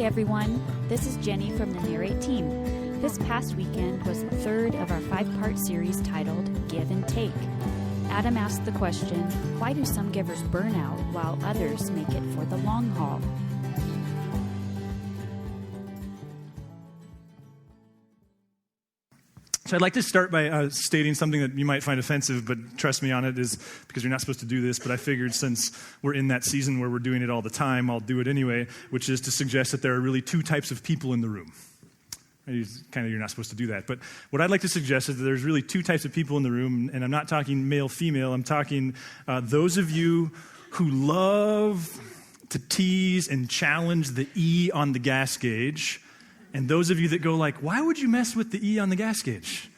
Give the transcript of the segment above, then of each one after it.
everyone. This is Jenny from the Narrate team. This past weekend was the third of our 5-part series titled Give and Take. Adam asked the question, why do some givers burn out while others make it for the long haul? So I'd like to start by stating something that you might find offensive, but trust me on it, is because you're not supposed to do this, but I figured since we're in that season where we're doing it all the time, I'll do it anyway, which is to suggest that there are really two types of people in the room. You're not supposed to do that. But what I'd like to suggest is that there's really two types of people in the room, and I'm not talking male, female. I'm talking those of you who love to tease and challenge the E on the gas gauge, and those of you that go like, why would you mess with the E on the gas gauge?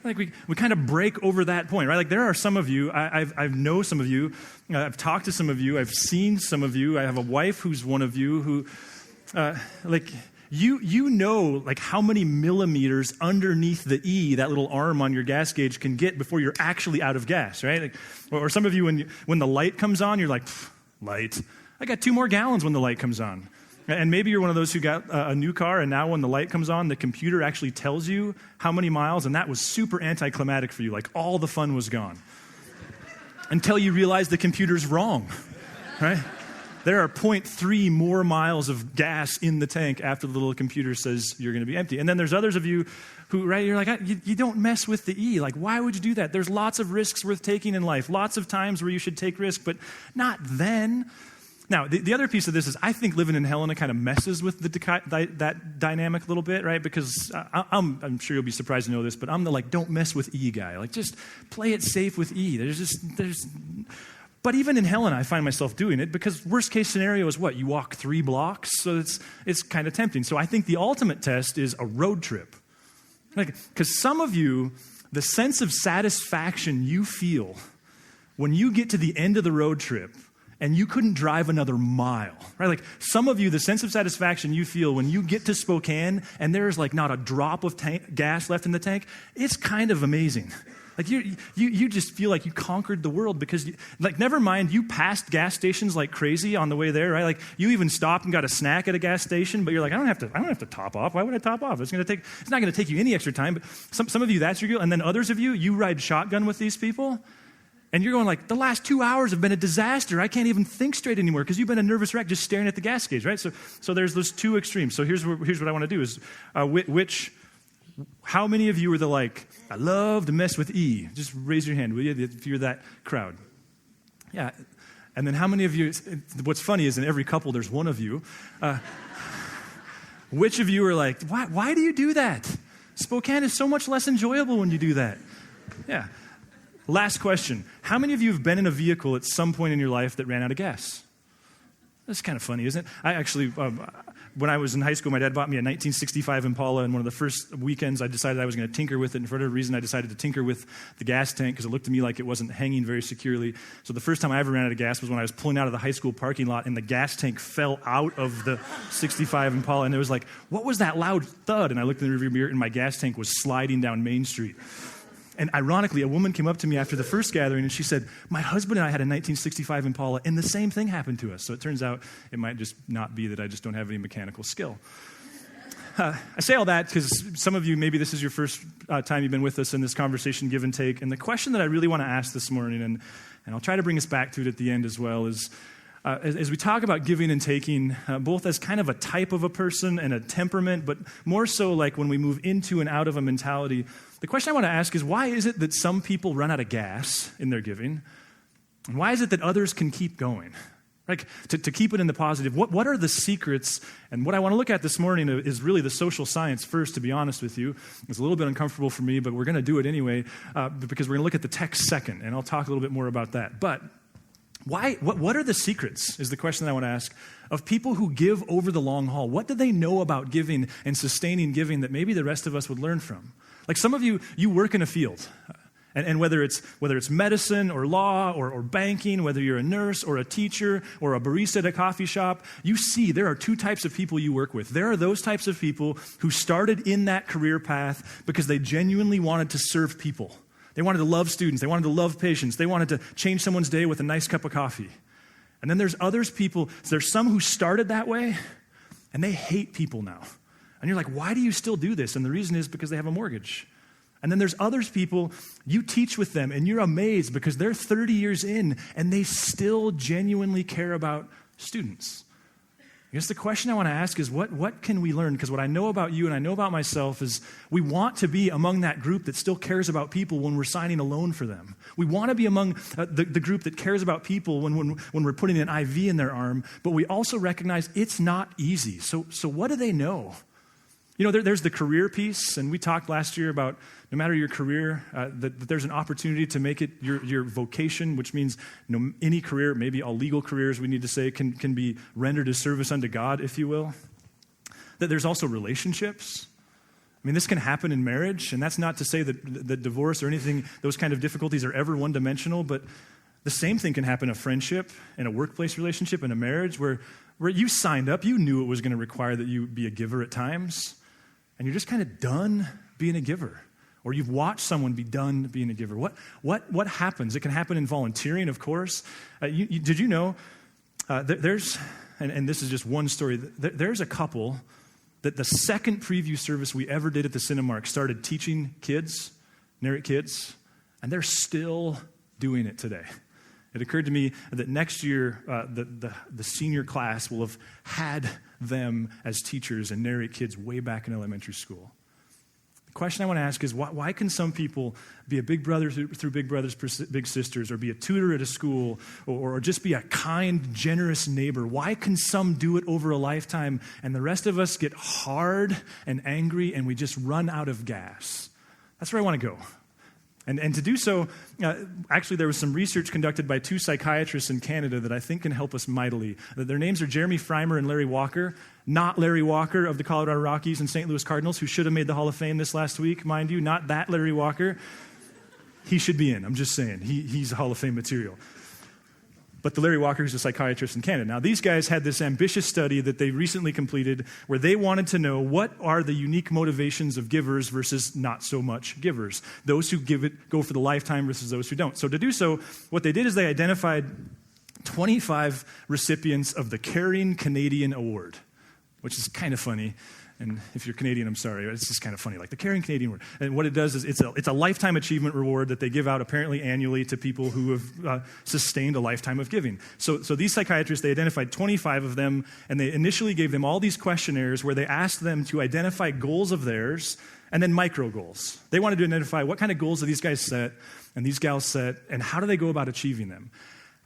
Like we kind of break over that point, right? Like there are some of you, I know some of you, I've talked to some of you, I've seen some of you, I have a wife who's one of you who, You know like how many millimeters underneath the E that little arm on your gas gauge can get before you're actually out of gas, right? Like, or some of you, when the light comes on, you're like, light. I got 2 more gallons when the light comes on. And maybe you're one of those who got a new car, and now when the light comes on, the computer actually tells you how many miles, and that was super anticlimactic for you. Like all the fun was gone. Until you realize the computer's wrong, right? There are 0.3 more miles of gas in the tank after the little computer says you're going to be empty. And then there's others of you who, right, you're like, you don't mess with the E. Like, why would you do that? There's lots of risks worth taking in life, lots of times where you should take risk, but not then. Now, the other piece of this is I think living in Helena kind of messes with that dynamic a little bit, right? Because I'm sure you'll be surprised to know this, but I'm the don't mess with E guy. Like, just play it safe with E. But even in Helena, I find myself doing it because worst case scenario is what? You walk 3 blocks, so it's kind of tempting. So I think the ultimate test is a road trip. Because some of you, the sense of satisfaction you feel when you get to the end of the road trip and you couldn't drive another mile, right? Like some of you, the sense of satisfaction you feel when you get to Spokane and there's not a drop of gas left in the tank, it's kind of amazing. Like you just feel like you conquered the world because never mind you passed gas stations like crazy on the way there, right? Like you even stopped and got a snack at a gas station, but you're like, I don't have to top off. Why would I top off? It's not going to take you any extra time. But some of you, that's your deal. And then others of you ride shotgun with these people. And you're going the last 2 hours have been a disaster. I can't even think straight anymore because you've been a nervous wreck just staring at the gas gauge, right? So there's those two extremes. So here's what I want to do is how many of you are I love to mess with E? Just raise your hand, will you, if you're that crowd? Yeah. And then how many of you, what's funny is in every couple there's one of you. Which of you are why do you do that? Spokane is so much less enjoyable when you do that. Yeah. Last question. How many of you have been in a vehicle at some point in your life that ran out of gas? That's kind of funny, isn't it? I actually, when I was in high school, my dad bought me a 1965 Impala, and one of the first weekends I decided I was going to tinker with it, and for whatever reason I decided to tinker with the gas tank because it looked to me like it wasn't hanging very securely. So the first time I ever ran out of gas was when I was pulling out of the high school parking lot, and the gas tank fell out of the 65 Impala, and it was like, what was that loud thud? And I looked in the rearview mirror, and my gas tank was sliding down Main Street. And ironically, a woman came up to me after the first gathering, and she said, my husband and I had a 1965 Impala, and the same thing happened to us. So it turns out it might just not be that I just don't have any mechanical skill. I say all that because some of you, maybe this is your first time you've been with us in this conversation, give and take. And the question that I really want to ask this morning, and I'll try to bring us back to it at the end as well, is as we talk about giving and taking, both as kind of a type of a person and a temperament, but more so when we move into and out of a mentality, the question I want to ask is, why is it that some people run out of gas in their giving? And why is it that others can keep going? To keep it in the positive, what are the secrets? And what I want to look at this morning is really the social science first, to be honest with you. It's a little bit uncomfortable for me, but we're going to do it anyway because we're going to look at the text second, and I'll talk a little bit more about that. But what are the secrets is the question that I want to ask of people who give over the long haul. What do they know about giving and sustaining giving that maybe the rest of us would learn from? Some of you work in a field. And whether it's medicine or law or banking, whether you're a nurse or a teacher or a barista at a coffee shop, you see there are two types of people you work with. There are those types of people who started in that career path because they genuinely wanted to serve people. They wanted to love students. They wanted to love patients. They wanted to change someone's day with a nice cup of coffee. And then there's some who started that way, and they hate people now. And you're like, why do you still do this? And the reason is because they have a mortgage. And then there's others people, you teach with them, and you're amazed because they're 30 years in, and they still genuinely care about students. I guess the question I want to ask is, what can we learn? Because what I know about you and I know about myself is we want to be among that group that still cares about people when we're signing a loan for them. We want to be among the group that cares about people when we're putting an IV in their arm, but we also recognize it's not easy. So what do they know? You know, there's the career piece, and we talked last year about no matter your career, that there's an opportunity to make it your vocation, which means any career, maybe all legal careers, we need to say, can be rendered as service unto God, if you will. That there's also relationships. I mean, this can happen in marriage, and that's not to say that divorce or anything, those kind of difficulties are ever one-dimensional, but the same thing can happen in a friendship, in a workplace relationship, in a marriage, where you signed up, you knew it was going to require that you be a giver at times, and you're just kind of done being a giver. Or you've watched someone be done being a giver. What happens? It can happen in volunteering, of course. Did you know there's, and this is just one story, there's a couple that the second preview service we ever did at the Cinemark started teaching kids, Narrate kids, and they're still doing it today. It occurred to me that next year, the senior class will have had them as teachers and Narrate kids way back in elementary school. The question I want to ask is, why can some people be a big brother through big brothers, big sisters, or be a tutor at a school, or just be a kind, generous neighbor? Why can some do it over a lifetime, and the rest of us get hard and angry, and we just run out of gas? That's where I want to go. And to do so, actually there was some research conducted by two psychiatrists in Canada that I think can help us mightily. Their names are Jeremy Freimer and Larry Walker. Not Larry Walker of the Colorado Rockies and St. Louis Cardinals, who should have made the Hall of Fame this last week, mind you. Not that Larry Walker. He should be in, I'm just saying. He's Hall of Fame material. But the Larry Walker who's a psychiatrist in Canada. Now, these guys had this ambitious study that they recently completed where they wanted to know what are the unique motivations of givers versus not so much givers. Those who go for the lifetime versus those who don't. So to do so, what they did is they identified 25 recipients of the Caring Canadian Award, which is kind of funny. And if you're Canadian, I'm sorry, it's just kind of funny, like the Caring Canadian Award. And what it does is it's a lifetime achievement reward that they give out apparently annually to people who have sustained a lifetime of giving. So these psychiatrists, they identified 25 of them, and they initially gave them all these questionnaires where they asked them to identify goals of theirs and then micro goals. They wanted to identify what kind of goals do these guys set and these gals set, and how do they go about achieving them.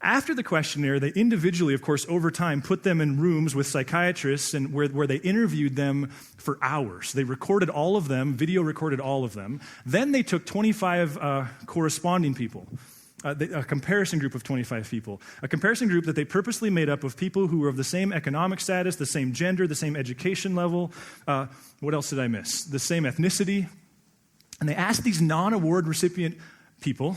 After the questionnaire, they individually, of course, over time, put them in rooms with psychiatrists and where they interviewed them for hours. They recorded all of them, video recorded all of them. Then they took 25 corresponding people, a comparison group of 25 people, a comparison group that they purposely made up of people who were of the same economic status, the same gender, the same education level. What else did I miss? The same ethnicity. And they asked these non-award recipient people,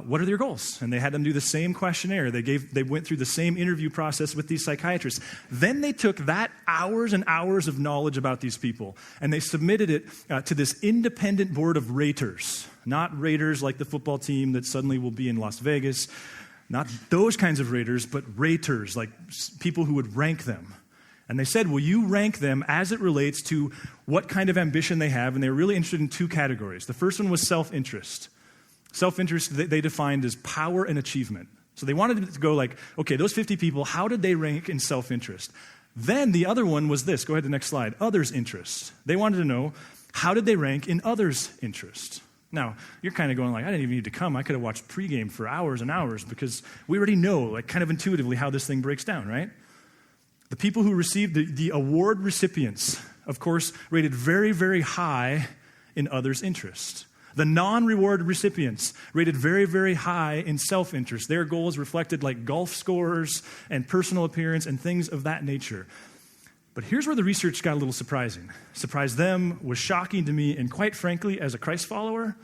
what are their goals? And they had them do the same questionnaire. They went through the same interview process with these psychiatrists. Then they took that hours and hours of knowledge about these people, and they submitted it to this independent board of raters. Not raters like the football team that suddenly will be in Las Vegas. Not those kinds of raters, but raters, like people who would rank them. And they said, will you rank them as it relates to what kind of ambition they have? And they were really interested in two categories. The first one was self-interest. Self-interest, they defined as power and achievement. So they wanted to go like, okay, those 50 people, how did they rank in self-interest? Then the other one was this. Go ahead to the next slide. Others' interest. They wanted to know, how did they rank in others' interest? Now, you're kind of going like, I didn't even need to come. I could have watched pregame for hours and hours because we already know, like kind of intuitively, how this thing breaks down, right? The people who received the award recipients, of course, rated very, very high in others' interest. The non-reward recipients rated very, very high in self-interest. Their goals reflected like golf scores and personal appearance and things of that nature. But here's where the research got a little surprising. Surprised them, was shocking to me, and quite frankly, as a Christ follower,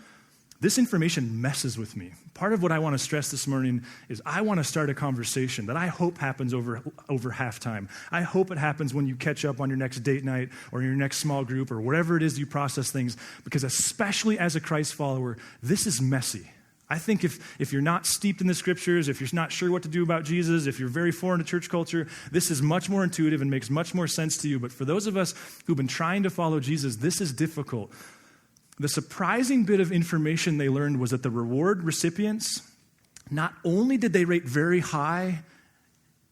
this information messes with me. Part of what I want to stress this morning is I want to start a conversation that I hope happens over halftime. I hope it happens when you catch up on your next date night or your next small group or whatever it is you process things, because especially as a Christ follower, this is messy. I think if you're not steeped in the scriptures, if you're not sure what to do about Jesus, if you're very foreign to church culture, this is much more intuitive and makes much more sense to you. But for those of us who've been trying to follow Jesus, this is difficult. The surprising bit of information they learned was that the reward recipients, not only did they rate very high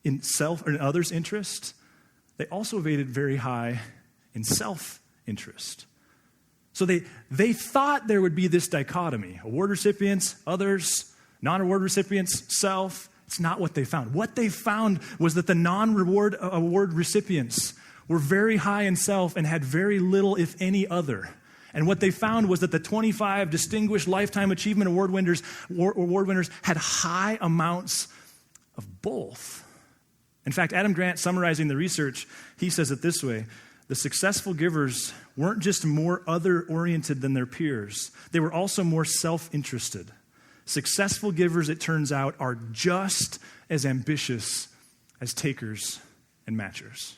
in self or in others' interest, they also rated very high in self-interest. So they thought there would be this dichotomy, award recipients, others, non-award recipients, self. It's not what they found. What they found was that the non-reward award recipients were very high in self and had very little, if any, other. And what they found was that the 25 Distinguished Lifetime Achievement Award winners had high amounts of both. In fact, Adam Grant, summarizing the research, he says it this way: the successful givers weren't just more other-oriented than their peers. They were also more self-interested. Successful givers, it turns out, are just as ambitious as takers and matchers.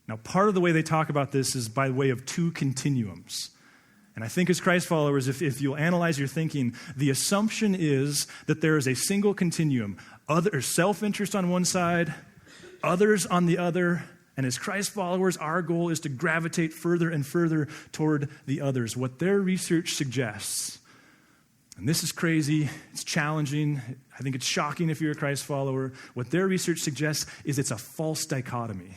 Now, part of the way they talk about this is by way of two continuums. And I think as Christ followers, if you'll analyze your thinking, the assumption is that there is a single continuum. Self-interest on one side, others on the other. And as Christ followers, our goal is to gravitate further and further toward the others. What their research suggests, and this is crazy, it's challenging, I think it's shocking if you're a Christ follower. What their research suggests is it's a false dichotomy.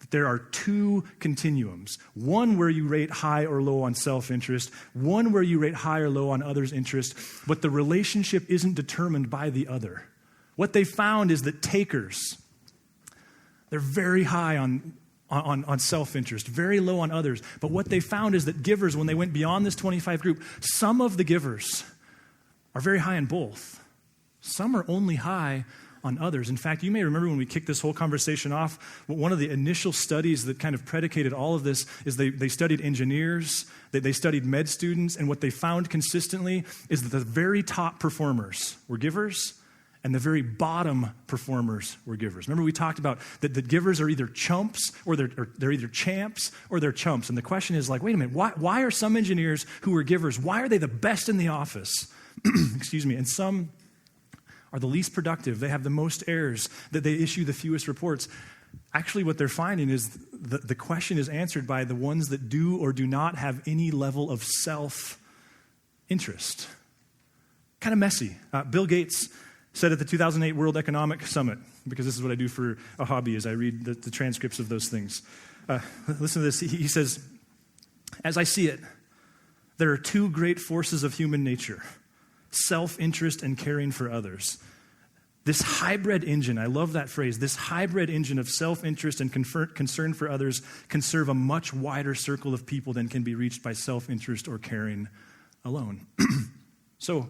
That there are two continuums. One where you rate high or low on self-interest, one where you rate high or low on others' interest, but the relationship isn't determined by the other. What they found is that takers, they're very high on self-interest, very low on others. But what they found is that givers, when they went beyond this 25 group, some of the givers are very high in both. Some are only high on others. In fact, you may remember when we kicked this whole conversation off, one of the initial studies that kind of predicated all of this is they studied engineers, they studied med students, and what they found consistently is that the very top performers were givers, and the very bottom performers were givers. Remember we talked about that the givers are either chumps or they're either champs or they're chumps. And the question is like, wait a minute, why are some engineers who are givers, why are they the best in the office? Excuse me. And some are the least productive. They have the most errors, that they issue the fewest reports. Actually, what they're finding is the question is answered by the ones that do or do not have any level of self-interest. Kind of messy. Bill Gates said at the 2008 World Economic Summit, because this is what I do for a hobby, is I read the transcripts of those things. Listen to this. He says, as I see it, there are two great forces of human nature, self-interest and caring for others. This hybrid engine, I love that phrase, this hybrid engine of self-interest and concern for others can serve a much wider circle of people than can be reached by self-interest or caring alone. So,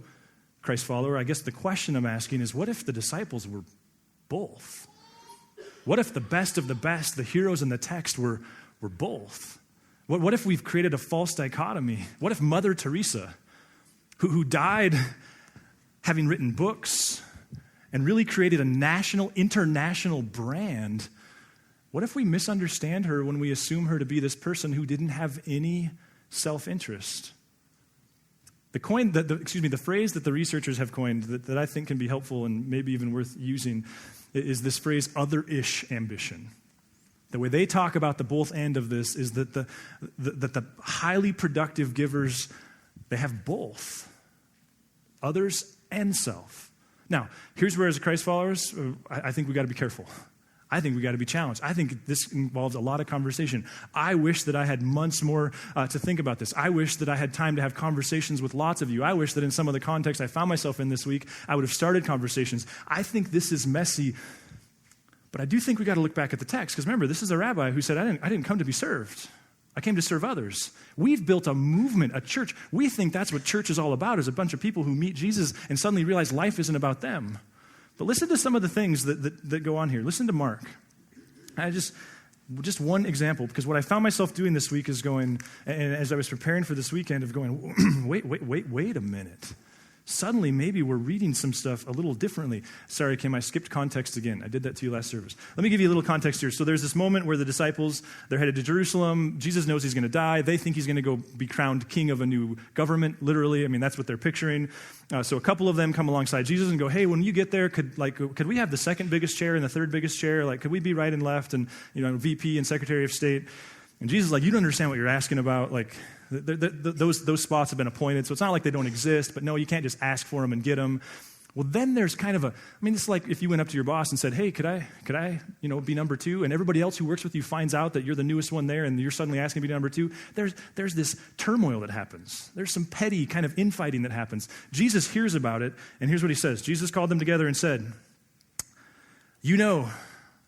Christ follower, I guess the question I'm asking is, what if the disciples were both? What if the best of the best, the heroes in the text, were both? What if we've created a false dichotomy? What if Mother Teresa, who died having written books and really created a international brand, what if we misunderstand her when we assume her to be this person who didn't have any self-interest? The phrase that the researchers have coined that I think can be helpful and maybe even worth using is this phrase, other-ish ambition. The way they talk about the both end of this is that the highly productive givers, they have both, others and self. Now, here's where as Christ followers, I think we got to be careful. I think we got to be challenged. I think this involves a lot of conversation. I wish that I had months more to think about this. I wish that I had time to have conversations with lots of you. I wish that in some of the context I found myself in this week, I would have started conversations. I think this is messy, but I do think we got to look back at the text, because remember, this is a rabbi who said, I didn't come to be served. I came to serve others. We've built a movement, a church. We think that's what church is all about, is a bunch of people who meet Jesus and suddenly realize life isn't about them. But listen to some of the things that go on here. Listen to Mark. Just one example, because what I found myself doing this week is going, and as I was preparing for this weekend, of going, wait a minute. suddenly maybe we're reading some stuff a little differently. Sorry, Kim, I skipped context again. I did that to you last service. Let me give you a little context here. So there's this moment where the disciples, they're headed to Jerusalem. Jesus knows he's going to die. They think he's going to go be crowned king of a new government, literally. I mean, that's what they're picturing. So a couple of them come alongside Jesus and go, hey, when you get there, could we have the second biggest chair and the third biggest chair? Like, could we be right and left and, VP and Secretary of State? And Jesus is like, you don't understand what you're asking about. Like, those spots have been appointed, so it's not like they don't exist, but no, you can't just ask for them and get them. Well, then there's kind of it's like if you went up to your boss and said, hey, could I be number 2? And everybody else who works with you finds out that you're the newest one there and you're suddenly asking to be number 2. There's this turmoil that happens. There's some petty kind of infighting that happens. Jesus hears about it, and here's what he says. Jesus called them together and said, you know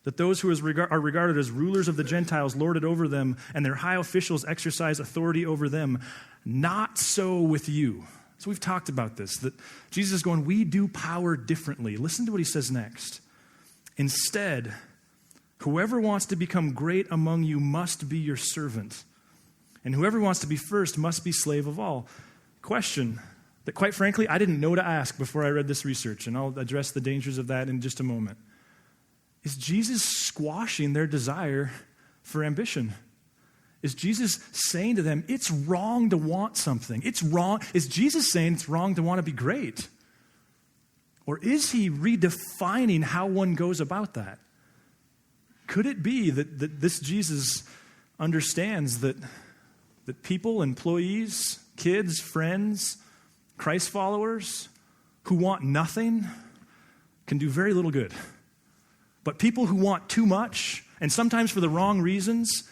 that those who are regarded as rulers of the Gentiles lord it over them, and their high officials exercise authority over them. Not so with you. So we've talked about this, that Jesus is going, we do power differently. Listen to what he says next. Instead, whoever wants to become great among you must be your servant, and whoever wants to be first must be slave of all. Question that, quite frankly, I didn't know to ask before I read this research, and I'll address the dangers of that in just a moment. Is Jesus squashing their desire for ambition? Is Jesus saying to them, it's wrong to want something? It's wrong. Is Jesus saying it's wrong to want to be great? Or is he redefining how one goes about that? Could it be that this Jesus understands that people, employees, kids, friends, Christ followers who want nothing can do very little good? But people who want too much, and sometimes for the wrong reasons,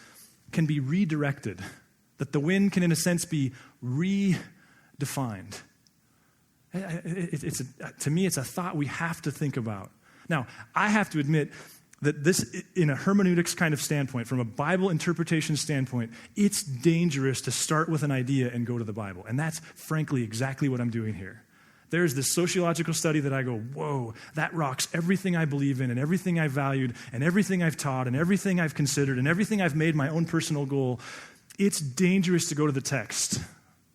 can be redirected. That the wind can, in a sense, be redefined. To me, it's a thought we have to think about. Now, I have to admit that this, in a hermeneutics kind of standpoint, from a Bible interpretation standpoint, it's dangerous to start with an idea and go to the Bible. And that's, frankly, exactly what I'm doing here. There's this sociological study that I go, whoa, that rocks everything I believe in and everything I valued and everything I've taught and everything I've considered and everything I've made my own personal goal. It's dangerous to go to the text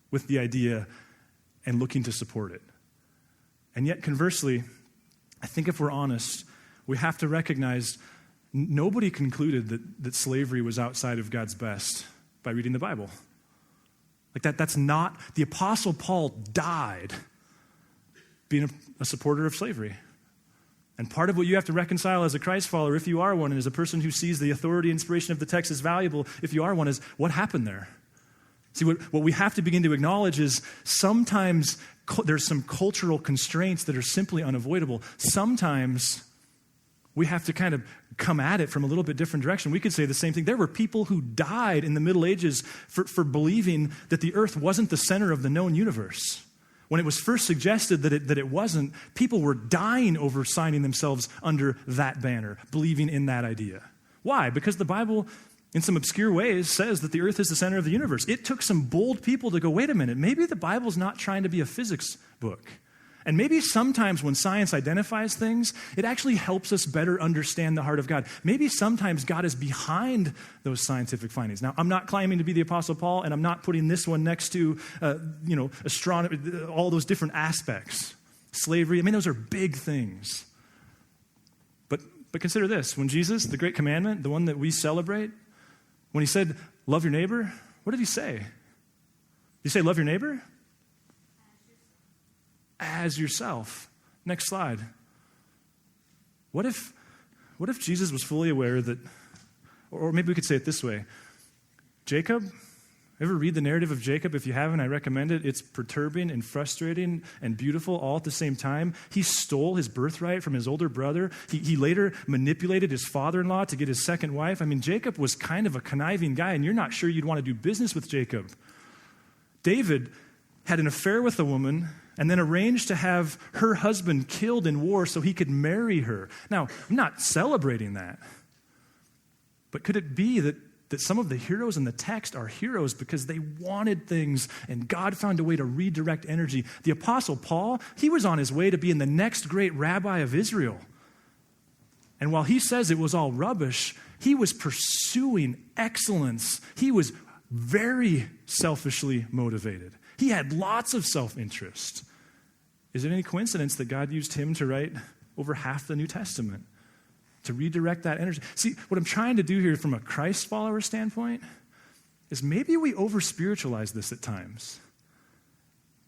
with the idea and looking to support it. And yet, conversely, I think if we're honest, we have to recognize nobody concluded that slavery was outside of God's best by reading the Bible. Like that's not, the Apostle Paul died being a supporter of slavery. And part of what you have to reconcile as a Christ follower, if you are one, and as a person who sees the authority and inspiration of the text as valuable, if you are one, is what happened there? See, what we have to begin to acknowledge is sometimes there's some cultural constraints that are simply unavoidable. Sometimes we have to kind of come at it from a little bit different direction. We could say the same thing. There were people who died in the Middle Ages for believing that the earth wasn't the center of the known universe. When it was first suggested that it wasn't, people were dying over signing themselves under that banner, believing in that idea. Why? Because the Bible, in some obscure ways, says that the earth is the center of the universe. It took some bold people to go, wait a minute, maybe the Bible's not trying to be a physics book. And maybe sometimes when science identifies things, it actually helps us better understand the heart of God. Maybe sometimes God is behind those scientific findings. Now, I'm not claiming to be the Apostle Paul, and I'm not putting this one next to, astronomy, all those different aspects. Slavery, those are big things. But consider this. When Jesus, the great commandment, the one that we celebrate, when he said, love your neighbor, what did he say? Did he say, love your neighbor? As yourself. Next slide. What if Jesus was fully aware that, or maybe we could say it this way, Jacob, ever read the narrative of Jacob? If you haven't, I recommend it. It's perturbing and frustrating and beautiful all at the same time. He stole his birthright from his older brother. He later manipulated his father-in-law to get his second wife. Jacob was kind of a conniving guy, and you're not sure you'd want to do business with Jacob. David had an affair with a woman and then arranged to have her husband killed in war so he could marry her. Now, I'm not celebrating that. But could it be that some of the heroes in the text are heroes because they wanted things and God found a way to redirect energy? The Apostle Paul, he was on his way to being the next great rabbi of Israel. And while he says it was all rubbish, he was pursuing excellence. He was very selfishly motivated. He had lots of self-interest. Is it any coincidence that God used him to write over half the New Testament, to redirect that energy? See, what I'm trying to do here from a Christ follower standpoint is maybe we over-spiritualize this at times.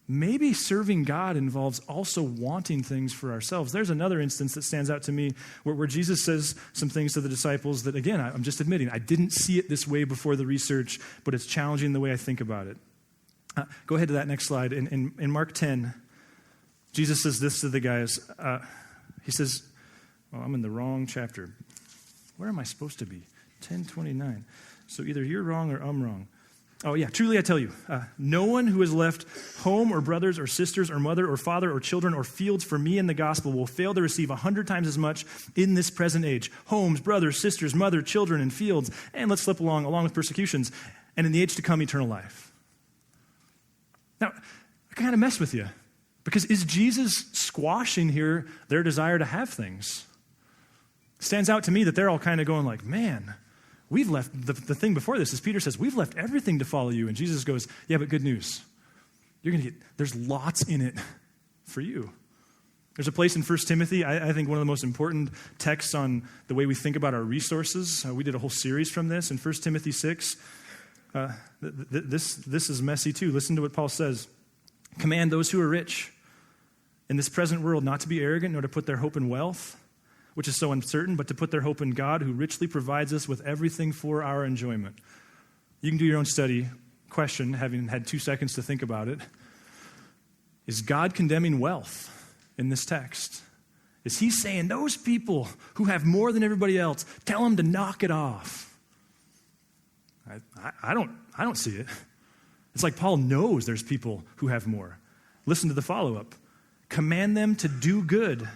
Maybe serving God involves also wanting things for ourselves. There's another instance that stands out to me where Jesus says some things to the disciples that, again, I'm just admitting, I didn't see it this way before the research, but it's challenging the way I think about it. Go ahead to that next slide. In Mark 10, Jesus says this to the guys. He says, well, I'm in the wrong chapter. Where am I supposed to be? 10:29. So either you're wrong or I'm wrong. Oh, yeah, truly I tell you, no one who has left home or brothers or sisters or mother or father or children or fields for me in the gospel will fail to receive 100 times as much in this present age. Homes, brothers, sisters, mother, children, and fields, and let's slip along with persecutions, and in the age to come, eternal life. Now, I kind of mess with you, because is Jesus squashing here their desire to have things? Stands out to me that they're all kind of going like, man, we've left, the thing before this is Peter says, we've left everything to follow you. And Jesus goes, yeah, but good news. There's lots in it for you. There's a place in 1 Timothy, I think one of the most important texts on the way we think about our resources. We did a whole series from this in 1 Timothy 6. This is messy too. Listen to what Paul says. Command those who are rich in this present world not to be arrogant nor to put their hope in wealth, which is so uncertain, but to put their hope in God, who richly provides us with everything for our enjoyment. You can do your own study. Question, having had 2 seconds to think about it. Is God condemning wealth in this text? Is he saying those people who have more than everybody else, tell them to knock it off? I don't see it. It's like Paul knows there's people who have more. Listen to the follow-up. Command them to do good,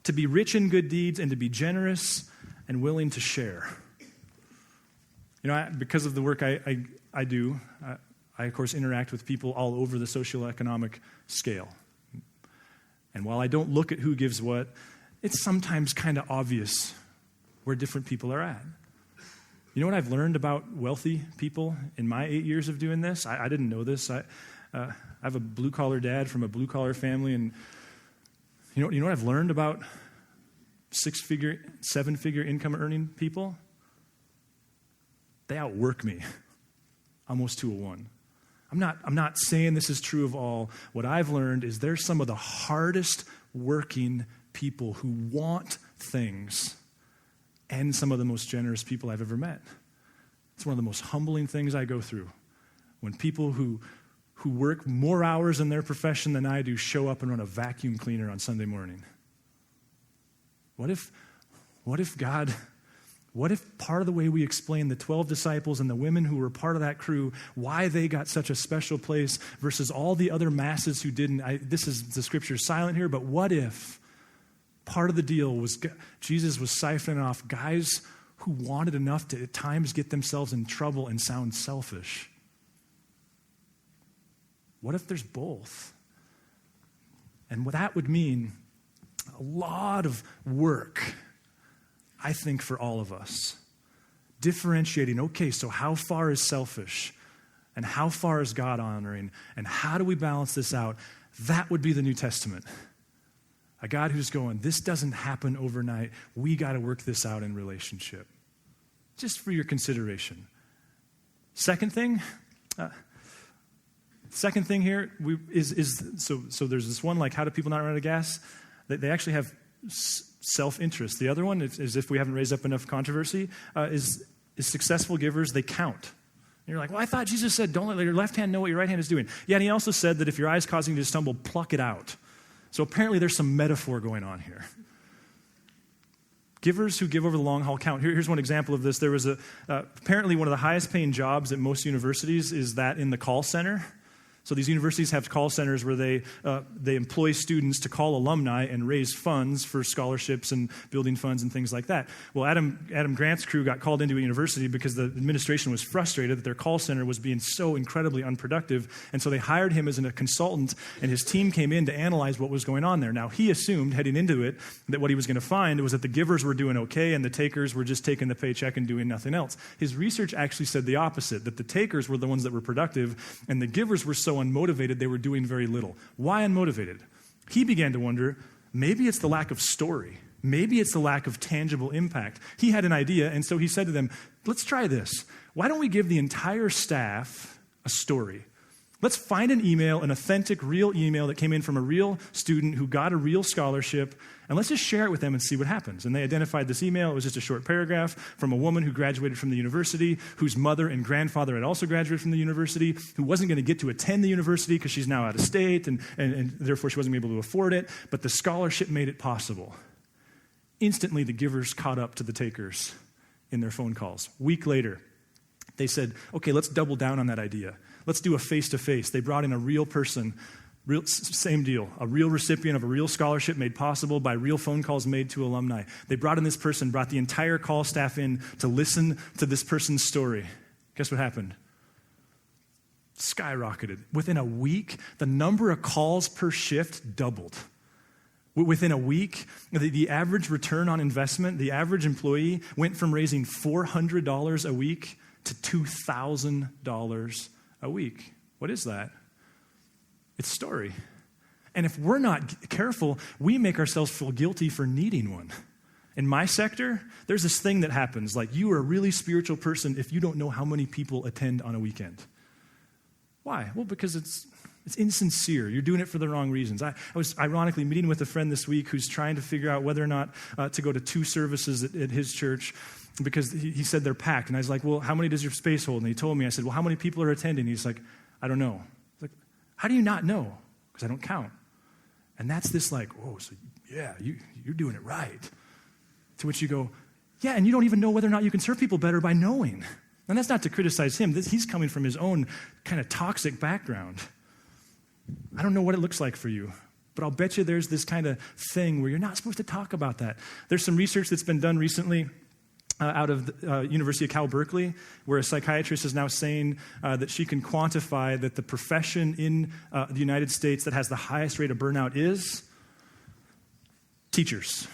to be rich in good deeds, and to be generous and willing to share. Because of the work I do, I, of course, interact with people all over the socioeconomic scale. And while I don't look at who gives what, it's sometimes kind of obvious where different people are at. You know what I've learned about wealthy people in my 8 years of doing this? I didn't know this. I have a blue-collar dad from a blue-collar family, and you know what I've learned about 6-figure, 7-figure income-earning people? They outwork me almost 2 to 1. I'm not saying this is true of all. What I've learned is they're some of the hardest working people who want things, and some of the most generous people I've ever met. It's one of the most humbling things I go through. When people who work more hours in their profession than I do show up and run a vacuum cleaner on Sunday morning. What if part of the way we explain the 12 disciples and the women who were part of that crew, why they got such a special place versus all the other masses who didn't, this is the scripture silent here, but what if part of the deal was Jesus was siphoning off guys who wanted enough to at times get themselves in trouble and sound selfish? What if there's both? And what that would mean, a lot of work, I think, for all of us. Differentiating, okay, so how far is selfish? And how far is God honoring? And how do we balance this out? That would be the New Testament. A God who's going, this doesn't happen overnight. We got to work this out in relationship. Just for your consideration. Second thing here is so there's this one, like, how do people not run out of gas? They actually have self-interest. The other one is if we haven't raised up enough controversy, is successful givers, they count. And you're like, well, I thought Jesus said, don't let your left hand know what your right hand is doing. Yeah, and he also said that if your eye is causing you to stumble, pluck it out. So apparently there's some metaphor going on here. Givers who give over the long haul count. Here's one example of this. There was apparently one of the highest paying jobs at most universities is that in the call center. So these universities have call centers where they employ students to call alumni and raise funds for scholarships and building funds and things like that. Well, Adam Grant's crew got called into a university because the administration was frustrated that their call center was being so incredibly unproductive, and so they hired him as a consultant, and his team came in to analyze what was going on there. Now, he assumed, heading into it, that what he was going to find was that the givers were doing okay and the takers were just taking the paycheck and doing nothing else. His research actually said the opposite, that the takers were the ones that were productive, and the givers were so unmotivated they were doing very little. Why unmotivated? He began to wonder, maybe it's the lack of story. Maybe it's the lack of tangible impact. He had an idea, and so he said to them, let's try this. Why don't we give the entire staff a story? Let's find an email, an authentic, real email that came in from a real student who got a real scholarship, and let's just share it with them and see what happens. And they identified this email. It was just a short paragraph from a woman who graduated from the university, whose mother and grandfather had also graduated from the university, who wasn't going to get to attend the university because she's now out of state, and therefore she wasn't able to afford it. But the scholarship made it possible. Instantly, the givers caught up to the takers in their phone calls. A week later, they said, okay, let's double down on that idea. Let's do a face-to-face. They brought in a real person, same deal, a real recipient of a real scholarship made possible by real phone calls made to alumni. They brought in this person, brought the entire call staff in to listen to this person's story. Guess what happened? Skyrocketed. Within a week, the number of calls per shift doubled. Within a week, the average return on investment, the average employee went from raising $400 a week to $2,000 a week. What is that? It's story. And if we're not careful, we make ourselves feel guilty for needing one. In my sector, there's this thing that happens, like you are a really spiritual person if you don't know how many people attend on a weekend. Why? Well, because it's insincere. You're doing it for the wrong reasons. I was ironically meeting with a friend this week who's trying to figure out whether or not to go to 2 services at his church because he said they're packed. And I was like, well, how many does your space hold? And he told me, I said, well, how many people are attending? He's like, I don't know. I was like, how do you not know? Because I don't count. And that's this like, oh, so yeah, you're doing it right. To which you go, yeah, and you don't even know whether or not you can serve people better by knowing. And that's not to criticize him. He's coming from his own kind of toxic background. I don't know what it looks like for you, but I'll bet you there's this kind of thing where you're not supposed to talk about that. There's some research that's been done recently out of the University of Cal Berkeley, where a psychiatrist is now saying that she can quantify that the profession in the United States that has the highest rate of burnout is teachers.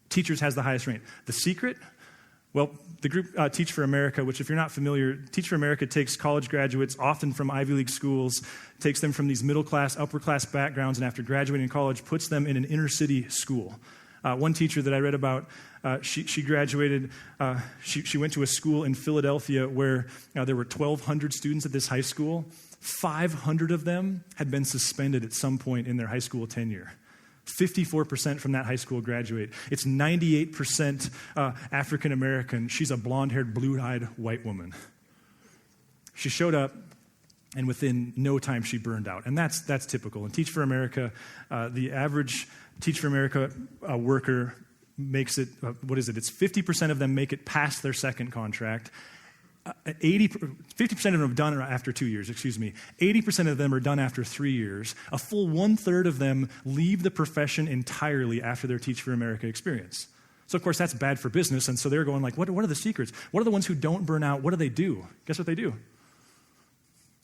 Teachers has the highest rate. The secret? Well, the group Teach for America, which if you're not familiar, Teach for America takes college graduates, often from Ivy League schools, takes them from these middle-class, upper-class backgrounds, and after graduating college, puts them in an inner-city school. One teacher that I read about, she graduated, she went to a school in Philadelphia where there were 1,200 students at this high school. 500 of them had been suspended at some point in their high school tenure. 54% from that high school graduate. It's 98% African American. She's a blonde-haired, blue-eyed white woman. She showed up, and within no time she burned out. And that's typical. In Teach for America, the average Teach for America worker makes it, It's 50% of them make it past their second contract. 50% of them are done after 2 years, 80% of them are done after 3 years. A full 1/3 of them leave the profession entirely after their Teach for America experience. So, of course, that's bad for business, and so they're going like, what are the secrets? What are the ones who don't burn out? What do? Guess what they do?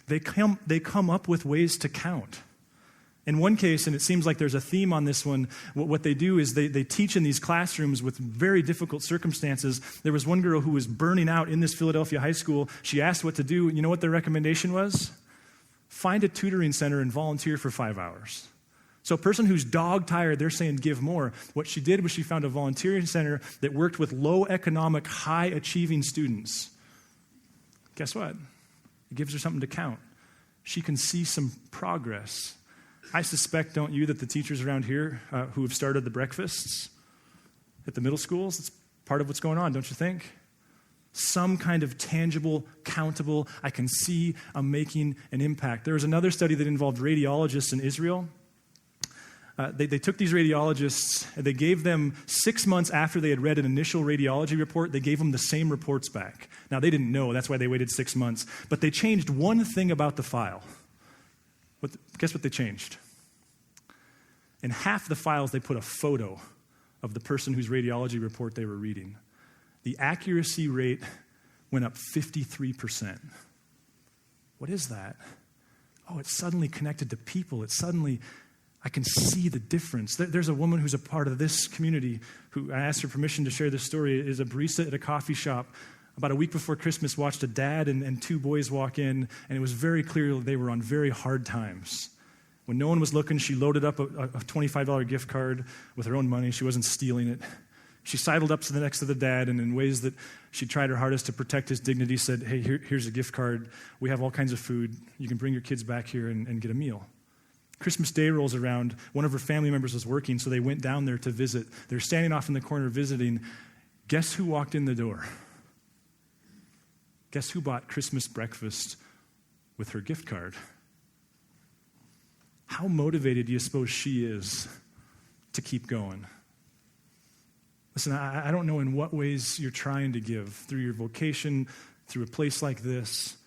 They come up with ways to count. In one case, and it seems like there's a theme on this one, what they do is they teach in these classrooms with very difficult circumstances. There was one girl who was burning out in this Philadelphia high school. She asked what to do. You know what their recommendation was? Find a tutoring center and volunteer for 5 hours. So a person who's dog-tired, they're saying give more. What she did was she found a volunteering center that worked with low economic, high-achieving students. Guess what? It gives her something to count. She can see some progress. I suspect, don't you, that the teachers around here who have started the breakfasts at the middle schools, it's part of what's going on, don't you think? Some kind of tangible, countable, I can see I'm making an impact. There was another study that involved radiologists in Israel. They took these radiologists, and they gave them 6 months after they had read an initial radiology report, they gave them the same reports back. Now, they didn't know, that's why they waited 6 months, but they changed one thing about the file. Guess what they changed? In half the files, they put a photo of the person whose radiology report they were reading. The accuracy rate went up 53%. What is that? Oh, it's suddenly connected to people. It's suddenly, I can see the difference. There's a woman who's a part of this community who, I asked her permission to share this story, is a barista at a coffee shop. About a week before Christmas, watched a dad and 2 boys walk in, and it was very clear they were on very hard times. When no one was looking, she loaded up a $25 gift card with her own money. She wasn't stealing it. She sidled up to the next to the dad, and in ways that she tried her hardest to protect his dignity, said, hey, here's a gift card. We have all kinds of food. You can bring your kids back here and get a meal. Christmas Day rolls around. One of her family members was working, so they went down there to visit. They're standing off in the corner visiting. Guess who walked in the door? Guess who bought Christmas breakfast with her gift card? How motivated do you suppose she is to keep going? Listen, I don't know in what ways you're trying to give, through your vocation, through a place like this.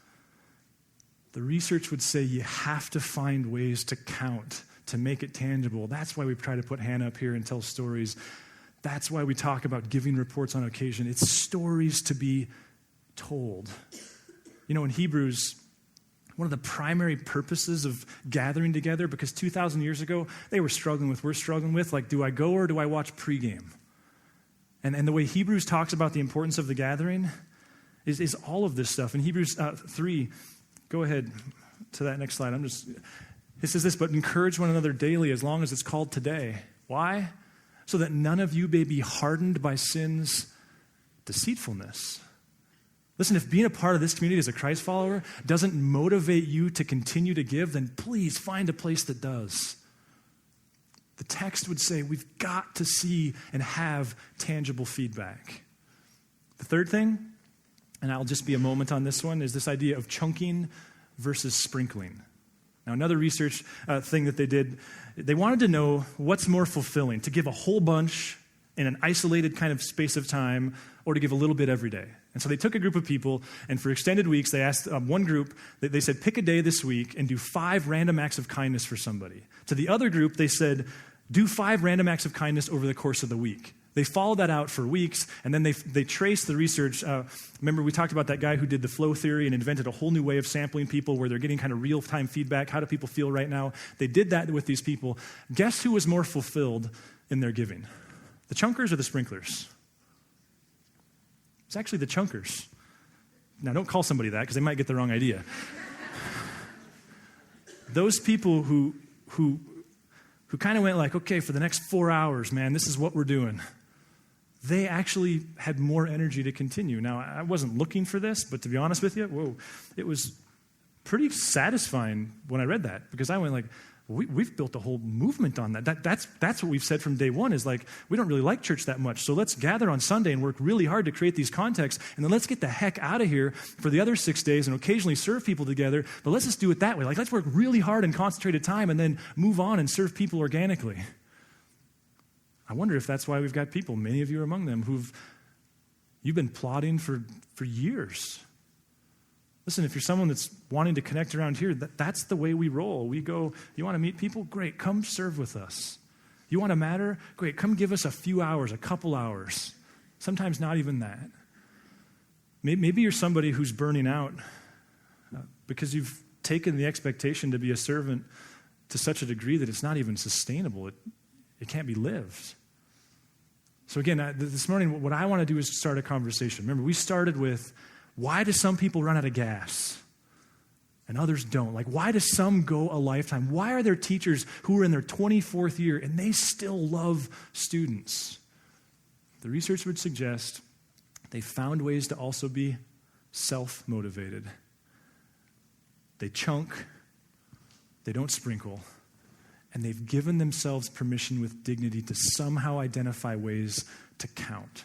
The research would say you have to find ways to count, to make it tangible. That's why we try to put Hannah up here and tell stories. That's why we talk about giving reports on occasion. It's stories to be told. You know, in Hebrews, one of the primary purposes of gathering together, because 2,000 years ago, we're struggling with, like, do I go or do I watch pregame? And the way Hebrews talks about the importance of the gathering is all of this stuff. In Hebrews 3, go ahead to that next slide. It says this, but encourage one another daily as long as it's called today. Why? So that none of you may be hardened by sin's deceitfulness. Listen, if being a part of this community as a Christ follower doesn't motivate you to continue to give, then please find a place that does. The text would say we've got to see and have tangible feedback. The third thing, and I'll just be a moment on this one, is this idea of chunking versus sprinkling. Now, another research thing that they did, they wanted to know what's more fulfilling, to give a whole bunch in an isolated kind of space of time, or to give a little bit every day. And so they took a group of people, and for extended weeks, they asked one group, they said, pick a day this week and do 5 random acts of kindness for somebody. To the other group, they said, do 5 random acts of kindness over the course of the week. They followed that out for weeks, and then they traced the research. Remember, we talked about that guy who did the flow theory and invented a whole new way of sampling people where they're getting kind of real-time feedback. How do people feel right now? They did that with these people. Guess who was more fulfilled in their giving? The chunkers or the sprinklers? It's actually the chunkers. Now, don't call somebody that because they might get the wrong idea. Those people who kind of went like, okay, for the next 4 hours, man, this is what we're doing. They actually had more energy to continue. Now, I wasn't looking for this, but to be honest with you, it was pretty satisfying when I read that, because I went like, we've built a whole movement on that. That's what we've said from day one, is like, we don't really like church that much, so let's gather on Sunday and work really hard to create these contexts, and then let's get the heck out of here for the other 6 days and occasionally serve people together, but let's just do it that way. Like, let's work really hard in concentrated time and then move on and serve people organically. I wonder if that's why we've got people, many of you are among them, you've been plotting for years. Listen, if you're someone that's wanting to connect around here, that's the way we roll. We go, you want to meet people? Great, come serve with us. You want to matter? Great, come give us a few hours, a couple hours. Sometimes not even that. Maybe you're somebody who's burning out because you've taken the expectation to be a servant to such a degree that it's not even sustainable. It can't be lived. So again, this morning, what I want to do is start a conversation. Remember, we started with, why do some people run out of gas and others don't? Like, why do some go a lifetime? Why are there teachers who are in their 24th year and they still love students? The research would suggest they found ways to also be self-motivated. They chunk, they don't sprinkle, and they've given themselves permission with dignity to somehow identify ways to count.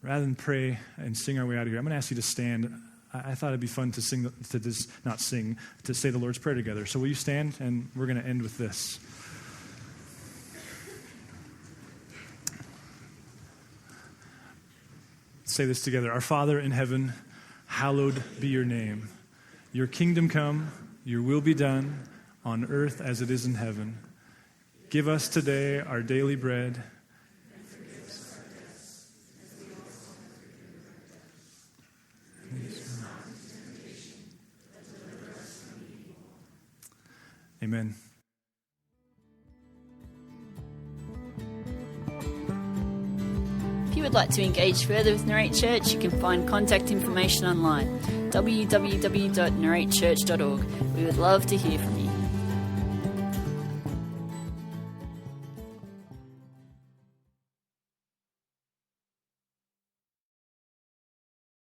Rather than pray and sing our way out of here, I'm going to ask you to stand. I thought it'd be fun to to say the Lord's Prayer together. So will you stand? And we're going to end with this. Say this together. Our Father in heaven, hallowed be your name. Your kingdom come, your will be done, on earth as it is in heaven. Give us today our daily bread. Amen. If you would like to engage further with Narrate Church, you can find contact information online, www.narratechurch.org. We would love to hear from you.